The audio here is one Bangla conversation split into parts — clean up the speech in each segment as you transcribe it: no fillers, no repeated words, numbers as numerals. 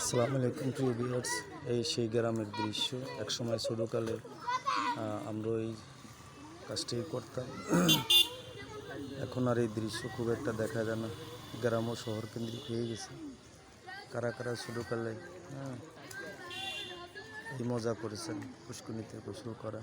আসসালামু আলাইকুম প্রিয় ভিউয়ার্স, এই সেই গ্রামের দৃশ্য। একসময় ছোটোকালে আমরা এই কাজটাই করতাম। এখন আর এই দৃশ্য খুব একটা দেখা যায় না, গ্রাম ও শহর কেন্দ্রিক হয়ে গেছে। কারা কারা ছোটোকালে এই মজা করেছেন পুষ্করিণীতে গোসল করা?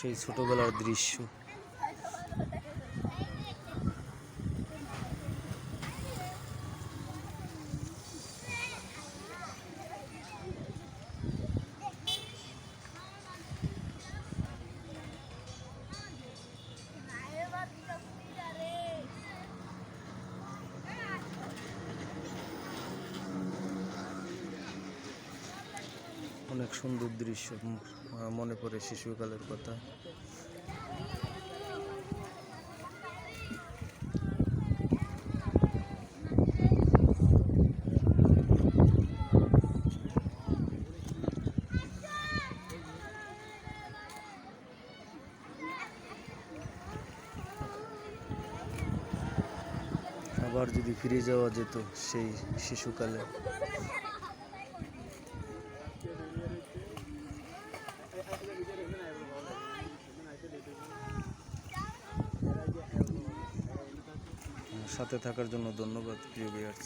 সেই ছোটবেলার দৃশ্য। অনেক সুন্দর দৃশ্য, মনে পড়ে শিশুকালের কথা। আবার যদি ফিরে যাওয়া যেত সেই শিশুকালে, সাথে থাকার জন্য ধন্যবাদ প্রিয় ভিউয়ার্স।